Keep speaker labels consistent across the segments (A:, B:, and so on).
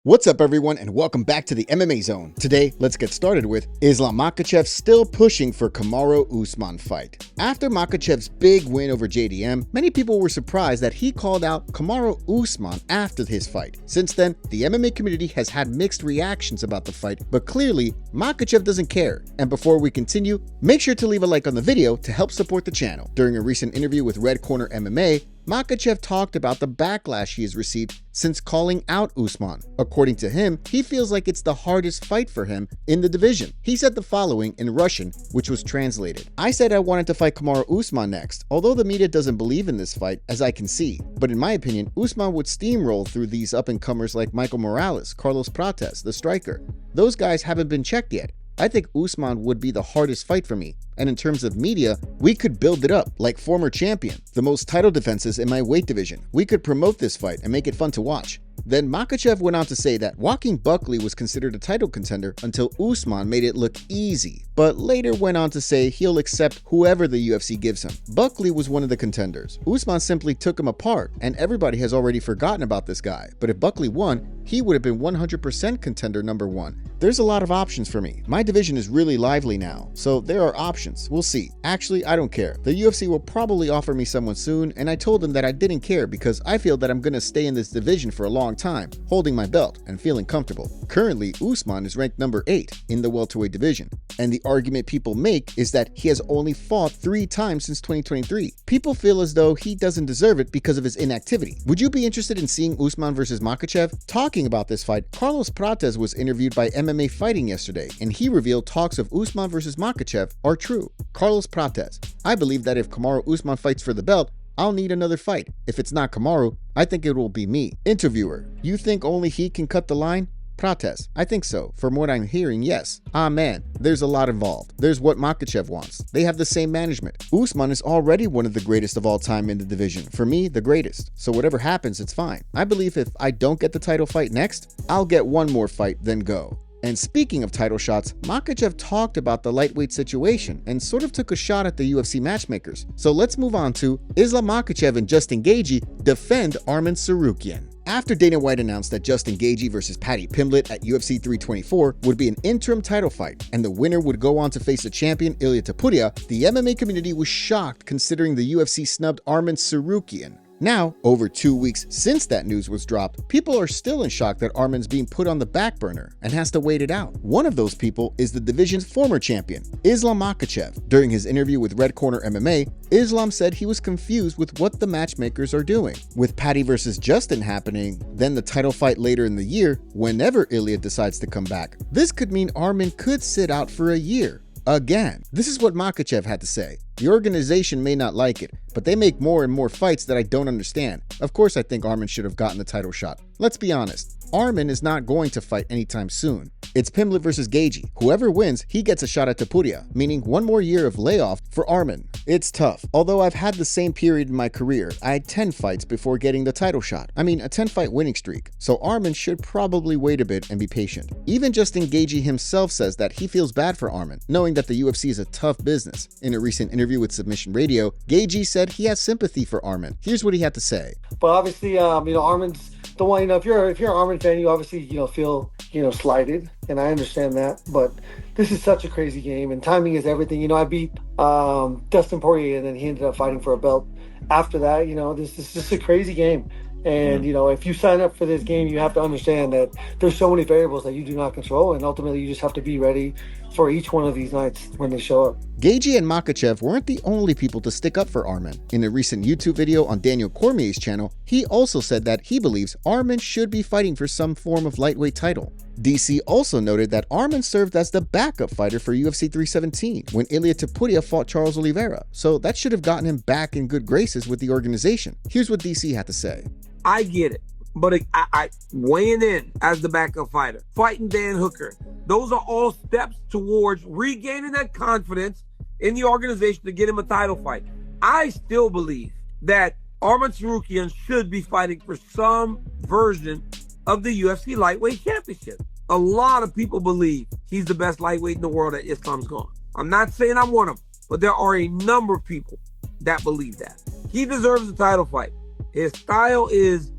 A: What's up everyone and welcome back to the MMA Zone. Today, let's get started with Islam Makhachev still pushing for Kamaru Usman fight. After Makhachev's big win over JDM, many people were surprised that he called out Kamaru Usman after his fight. Since then, the MMA community has had mixed reactions about the fight, but clearly, Makhachev doesn't care. And before we continue, make sure to leave a like on the video to help support the channel. During a recent interview with Red Corner MMA, Makhachev talked about the backlash he has received since calling out Usman. According to him, he feels like it's the hardest fight for him in the division. He said the following in Russian, which was translated. I said I wanted to fight Kamaru Usman next, although the media doesn't believe in this fight, as I can see. But in my opinion, Usman would steamroll through these up-and-comers like Michael Morales, Carlos Prates, the striker. Those guys haven't been checked yet. I think Usman would be the hardest fight for me, and in terms of media, we could build it up like former champion, the most title defenses in my weight division. We could promote this fight and make it fun to watch. Then Makhachev went on to say that Joaquin Buckley was considered a title contender until Usman made it look easy, but later went on to say he'll accept whoever the UFC gives him. Buckley was one of the contenders. Usman simply took him apart, and everybody has already forgotten about this guy. But if Buckley won, he would have been 100% contender number one. There's a lot of options for me. My division is really lively now, so there are options. We'll see. Actually, I don't care. The UFC will probably offer me someone soon, and I told them that I didn't care because I feel that I'm going to stay in this division for a long time, holding my belt and feeling comfortable. Currently, Usman is ranked number 8 in the welterweight division, and the argument people make is that he has only fought 3 times since 2023. People feel as though he doesn't deserve it because of his inactivity. Would you be interested in seeing Usman versus Makhachev? Talking about this fight, Carlos Prates was interviewed by MMA Fighting yesterday, and he revealed talks of Usman versus Makhachev are true. Carlos Prates: I believe that if Kamaru Usman fights for the belt, I'll need another fight. If it's not Kamaru, I think it will be me. Interviewer: you think only he can cut the line? Prates: I think so. From what I'm hearing, yes. Man, there's a lot involved. There's what Makhachev wants. They have the same management. Usman is already one of the greatest of all time in the division. For me, the greatest. So whatever happens, it's fine. I believe if I don't get the title fight next, I'll get one more fight, then go. And speaking of title shots, Makhachev talked about the lightweight situation and sort of took a shot at the UFC matchmakers. So let's move on to Islam Makhachev and Justin Gaethje defend Arman Tsarukyan. After Dana White announced that Justin Gaethje versus Paddy Pimblett at UFC 324 would be an interim title fight and the winner would go on to face the champion Ilia Topuria, the MMA community was shocked considering the UFC snubbed Arman Tsarukyan. Now, over 2 weeks since that news was dropped, people are still in shock that Arman's being put on the back burner and has to wait it out. One of those people is the division's former champion, Islam Makhachev. During his interview with Red Corner MMA, Islam said he was confused with what the matchmakers are doing. With Paddy versus Justin happening, then the title fight later in the year, whenever Ilia decides to come back, this could mean Arman could sit out for a year. Again, this is what Makhachev had to say. The organization may not like it, but they make more and more fights that I don't understand. Of course, I think Arman should have gotten the title shot. Let's be honest, Arman is not going to fight anytime soon. It's Pimblett versus Gaethje. Whoever wins, he gets a shot at Topuria, meaning one more year of layoff for Arman. It's tough. Although I've had the same period in my career, I had 10 fights before getting the title shot. I mean, a 10-fight winning streak. So Arman should probably wait a bit and be patient. Even Justin Gaethje himself says that he feels bad for Arman, knowing that the UFC is a tough business. In a recent interview with Submission Radio, Gaethje said he has sympathy for Arman. Here's what he had to say.
B: But obviously, Arman's the one. If you're an Arman fan, you obviously feel slighted, and I understand that. But this is such a crazy game, and timing is everything. I beat Dustin Poirier, and then he ended up fighting for a belt after that. This is just a crazy game. And, if you sign up for this game, you have to understand that there's so many variables that you do not control. And ultimately, you just have to be ready for each one of these nights when they show up.
A: Gaethje and Makhachev weren't the only people to stick up for Arman. In a recent YouTube video on Daniel Cormier's channel, he also said that he believes Arman should be fighting for some form of lightweight title. DC also noted that Arman served as the backup fighter for UFC 317 when Ilia Topuria fought Charles Oliveira, so that should have gotten him back in good graces with the organization. Here's what DC had to say.
C: I get it, but I weighing in as the backup fighter, fighting Dan Hooker, those are all steps towards regaining that confidence in the organization to get him a title fight. I still believe that Arman Tsarukyan should be fighting for some version of the UFC lightweight championship. A lot of people believe he's the best lightweight in the world at Islam's gone. I'm not saying I'm one of them, but there are a number of people that believe that. He deserves a title fight. His style is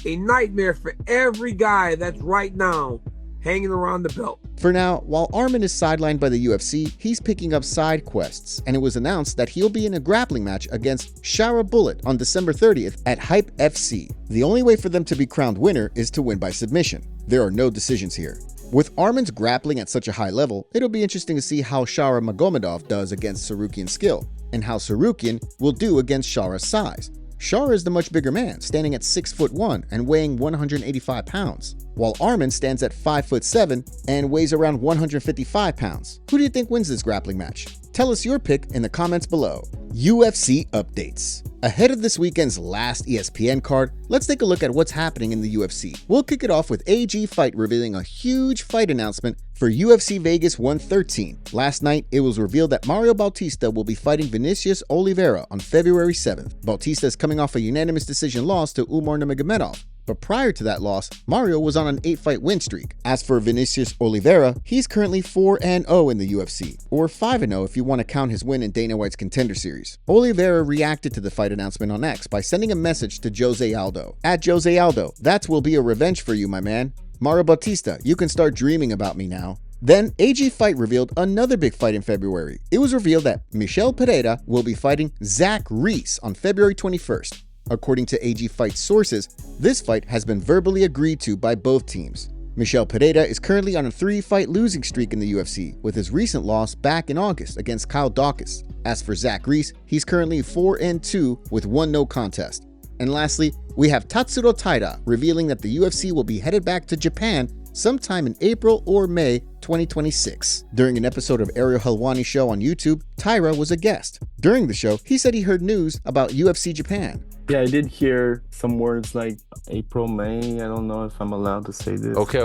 C: a nightmare for every guy that's right now hanging around the belt.
A: For now, while Arman is sidelined by the UFC, he's picking up side quests, and it was announced that he'll be in a grappling match against Shara Bullet on December 30th at Hype FC. The only way for them to be crowned winner is to win by submission. There are no decisions here. With Arman's grappling at such a high level, it'll be interesting to see how Shara Magomedov does against Tsarukyan's skill, and how Tsarukyan will do against Shara's size. Shara is the much bigger man, standing at 6'1" and weighing 185 pounds, while Arman stands at 5'7" and weighs around 155 pounds. Who do you think wins this grappling match? Tell us your pick in the comments below. UFC updates. Ahead of this weekend's last ESPN card, let's take a look at what's happening in the UFC. We'll kick it off with AG Fight revealing a huge fight announcement for UFC Vegas 113. Last night, it was revealed that Mario Bautista will be fighting Vinicius Oliveira on February 7th. Bautista is coming off a unanimous decision loss to Umar Nurmagomedov. But prior to that loss, Mario was on an 8-fight win streak. As for Vinicius Oliveira, he's currently 4-0 in the UFC, or 5-0 if you want to count his win in Dana White's Contender Series. Oliveira reacted to the fight announcement on X by sending a message to Jose Aldo. At Jose Aldo, that will be a revenge for you, my man. Mario Bautista, you can start dreaming about me now. Then, AG Fight revealed another big fight in February. It was revealed that Michel Pereira will be fighting Zach Reese on February 21st. According to AG Fight sources, this fight has been verbally agreed to by both teams. Michel Pereira is currently on a 3-fight losing streak in the UFC, with his recent loss back in August against Kyle Dawkins. As for Zach Reese, he's currently 4-2 with 1 no contest. And lastly, we have Tatsuro Taira revealing that the UFC will be headed back to Japan sometime in April or May 2026. During an episode of Ariel Helwani's show on YouTube, Taira was a guest. During the show, he said he heard news about UFC Japan.
D: Yeah, I did hear some words like April, May. I don't know if I'm allowed to say this.
E: Okay.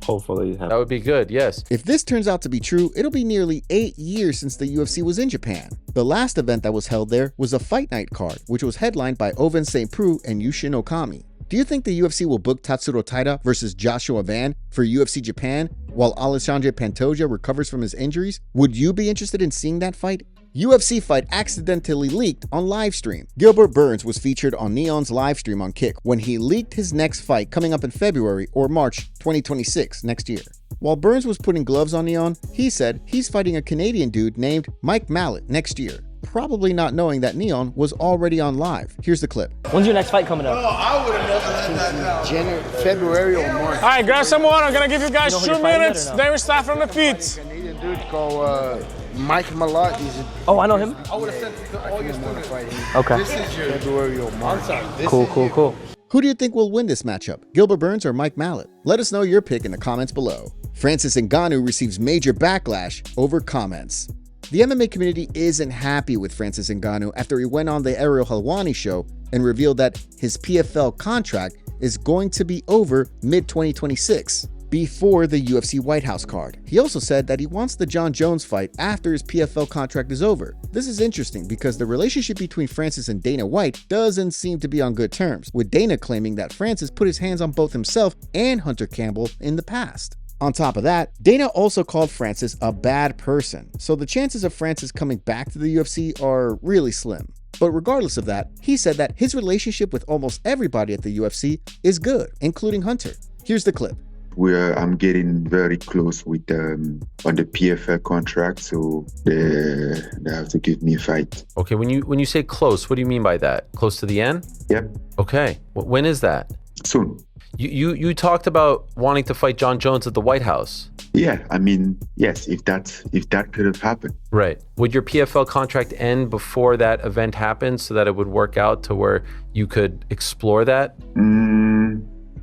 D: Hopefully it happens.
E: That would be good, yes.
A: If this turns out to be true, it'll be nearly 8 years since the UFC was in Japan. The last event that was held there was a Fight Night card, which was headlined by Oven St. Preux and Yushin Okami. Do you think the UFC will book Tatsuro Taira versus Joshua Van for UFC Japan while Alexandre Pantoja recovers from his injuries? Would you be interested in seeing that fight? UFC Fight accidentally leaked on Livestream. Gilbert Burns was featured on Neon's livestream on Kick when he leaked his next fight coming up in February or March 2026 next year. While Burns was putting gloves on Neon, he said he's fighting a Canadian dude named Mike Mallet next year, probably not knowing that Neon was already on live. Here's the clip.
F: When's your next fight coming up?
G: I would have never let that January, February or March.
H: All right, grab some water. I'm gonna give you guys
F: You know who
H: 2
F: you're fighting
H: minutes.
F: with or no?
H: Then we start from the feet.
G: Canadian dude called Mike Malott.
F: Oh, I know him.
G: I would have sent all your students.
F: Okay.
G: This is your February or March.
F: Cool.
A: Who do you think will win this matchup, Gilbert Burns or Mike Mallet? Let us know your pick in the comments below. Francis Ngannou receives major backlash over comments. The MMA community isn't happy with Francis Ngannou after he went on the Ariel Helwani show and revealed that his PFL contract is going to be over mid-2026, before the UFC White House card. He also said that he wants the John Jones fight after his PFL contract is over. This is interesting because the relationship between Francis and Dana White doesn't seem to be on good terms, with Dana claiming that Francis put his hands on both himself and Hunter Campbell in the past. On top of that, Dana also called Francis a bad person, so the chances of Francis coming back to the UFC are really slim. But regardless of that, he said that his relationship with almost everybody at the UFC is good, including Hunter. Here's the clip.
I: I'm getting very close with on the PFL contract, so they have to give me a fight.
E: Okay, when you say close, what do you mean by that? Close to the end?
I: Yep,
E: Okay, when is that?
I: soon.
E: You talked about wanting to fight John Jones at the White House.
I: Yeah, I mean, yes, if that could have happened.
E: Right. Would your PFL contract end before that event happens so that it would work out to where you could explore that?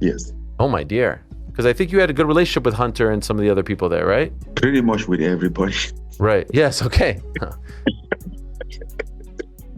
I: Yes.
E: Oh my dear. Because I think you had a good relationship with Hunter and some of the other people there, right?
I: Pretty much with everybody.
E: Right. Yes. Okay.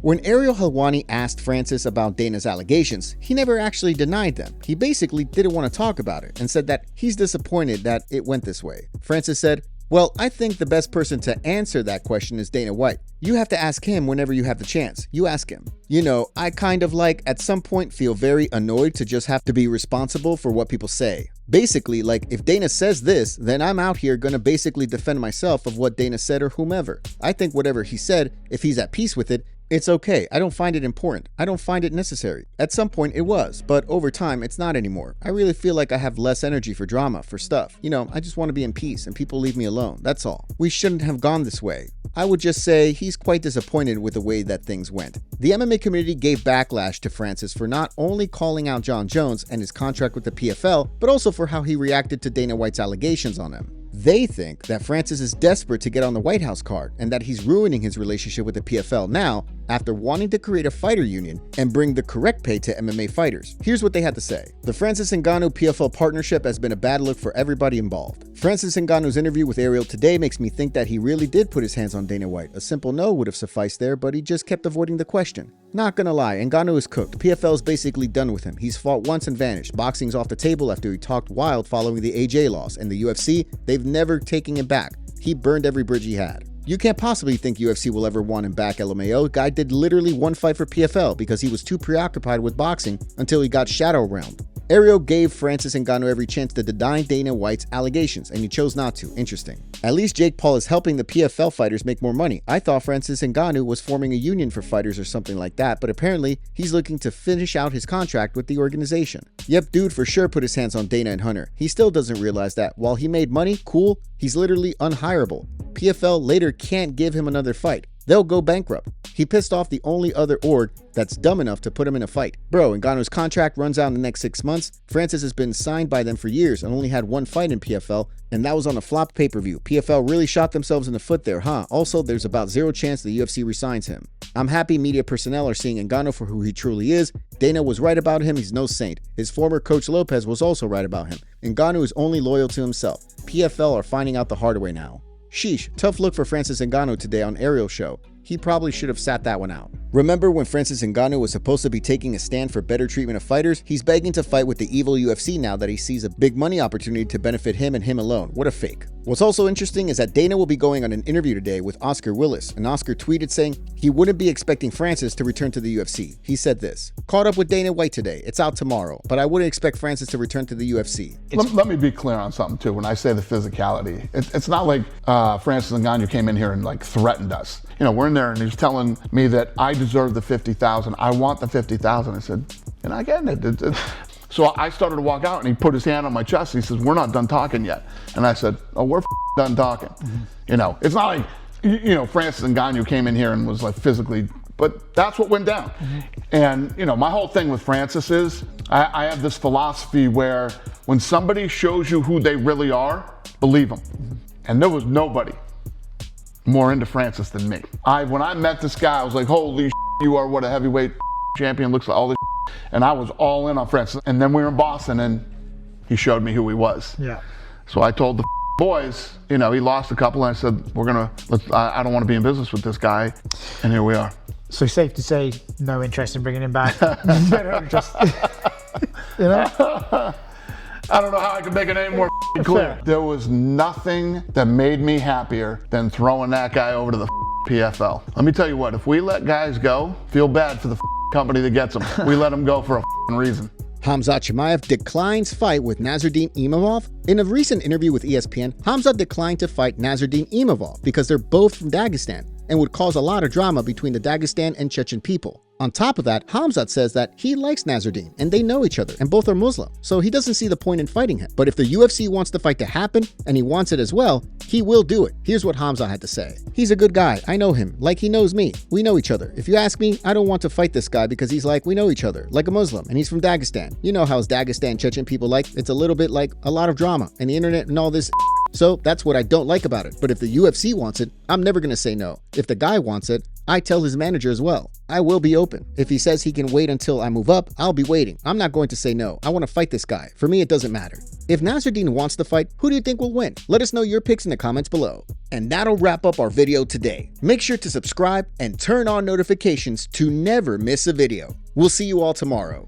A: When Ariel Helwani asked Francis about Dana's allegations, he never actually denied them. He basically didn't want to talk about it and said that he's disappointed that it went this way. Francis said, "Well, I think the best person to answer that question is Dana White. You have to ask him whenever you have the chance. You ask him. You know, I kind of at some point feel very annoyed to just have to be responsible for what people say. Basically, if Dana says this, then I'm out here gonna basically defend myself of what Dana said or whomever. I think whatever he said, if he's at peace with it, It's okay. I don't find it important. I don't find it necessary. At some point it was, but over time it's not anymore. I really feel like I have less energy for drama, for stuff. You know, I just want to be in peace and people leave me alone. That's all. We shouldn't have gone this way. I would just say he's quite disappointed with the way that things went. The MMA community gave backlash to Francis for not only calling out Jon Jones and his contract with the PFL, but also for how he reacted to Dana White's allegations on him. They think that Francis is desperate to get on the White House card and that he's ruining his relationship with the PFL now after wanting to create a fighter union and bring the correct pay to MMA fighters. Here's what they had to say. The Francis Ngannou PFL partnership has been a bad look for everybody involved. Francis Ngannou's interview with Ariel today makes me think that he really did put his hands on Dana White. A simple no would have sufficed there, but he just kept avoiding the question. Not gonna lie, Ngannou is cooked. PFL is basically done with him. He's fought once and vanished. Boxing's off the table after he talked wild following the AJ loss, and the UFC, they've never taken him back. He burned every bridge he had. You can't possibly think UFC will ever want him back, LMAO. Guy did literally one fight for PFL because he was too preoccupied with boxing until he got shadow realmed. Ariel gave Francis Ngannou every chance to deny Dana White's allegations, and he chose not to. Interesting. At least Jake Paul is helping the PFL fighters make more money. I thought Francis Ngannou was forming a union for fighters or something like that, but apparently he's looking to finish out his contract with the organization. Yep, dude for sure put his hands on Dana and Hunter. He still doesn't realize that while he made money, cool, he's literally unhireable. PFL later can't give him another fight. They'll go bankrupt. He pissed off the only other org that's dumb enough to put him in a fight. Bro, Ngannou's contract runs out in the next 6 months. Francis has been signed by them for years and only had one fight in PFL, and that was on a flop pay-per-view. PFL really shot themselves in the foot there, huh? Also, there's about zero chance the UFC resigns him. I'm happy media personnel are seeing Ngannou for who he truly is. Dana was right about him, he's no saint. His former coach Lopez was also right about him. Ngannou is only loyal to himself. PFL are finding out the hard way now. Sheesh, tough look for Francis Ngannou today on Ariel's show. He probably should have sat that one out. Remember when Francis Ngannou was supposed to be taking a stand for better treatment of fighters? He's begging to fight with the evil UFC now that he sees a big money opportunity to benefit him and him alone. What a fake. What's also interesting is that Dana will be going on an interview today with Oscar Willis, and Oscar tweeted saying he wouldn't be expecting Francis to return to the UFC. He said this, "Caught up with Dana White today. It's out tomorrow, but I wouldn't expect Francis to return to the UFC."
J: Let me be clear on something too. When I say the physicality, it's not like Francis Ngannou came in here and like threatened us. You know, we're in there and he's telling me that I deserve the 50,000. I want the 50,000. I said, you're not getting it. So I started to walk out and he put his hand on my chest. He says, we're not done talking yet. And I said, oh, we're done talking. Mm-hmm. You know, it's not like, you know, Francis Ngannou came in here and was like physically, but that's what went down. Mm-hmm. And, you know, my whole thing with Francis is I have this philosophy where when somebody shows you who they really are, believe them. Mm-hmm. And there was nobody more into Francis than me. When I met this guy, I was like, holy you are what a heavyweight champion looks like, all this and I was all in on Francis. And then we were in Boston and he showed me who he was. Yeah. So I told the boys, you know, he lost a couple and I said, I don't want to be in business with this guy. And here we are.
K: So safe to say, no interest in bringing him back. Just, you know?
J: I don't know how I can make it any more clear. There was nothing that made me happier than throwing that guy over to the PFL. Let me tell you what, if we let guys go, feel bad for the company that gets them. We let them go for a reason.
A: Khamzat Chimaev declines fight with Nassourdine Imovav. In a recent interview with ESPN, Khamzat declined to fight Nassourdine Imovav because they're both from Dagestan and would cause a lot of drama between the Dagestan and Chechen people. On top of that, Khamzat says that he likes Nassourdine and they know each other and both are Muslim, so he doesn't see the point in fighting him. But if the UFC wants the fight to happen and he wants it as well, he will do it. Here's what Khamzat had to say. He's a good guy. I know him, like he knows me. We know each other. If you ask me, I don't want to fight this guy because he's like, we know each other, like a Muslim, and he's from Dagestan. You know how Dagestan Chechen people like, it's a little bit like a lot of drama and the internet and all this. So that's what I don't like about it. But if the UFC wants it, I'm never going to say no. If the guy wants it, I tell his manager as well. I will be open. If he says he can wait until I move up, I'll be waiting. I'm not going to say no. I want to fight this guy. For me, it doesn't matter. If Nassourdine wants the fight, who do you think will win? Let us know your picks in the comments below. And that'll wrap up our video today. Make sure to subscribe and turn on notifications to never miss a video. We'll see you all tomorrow.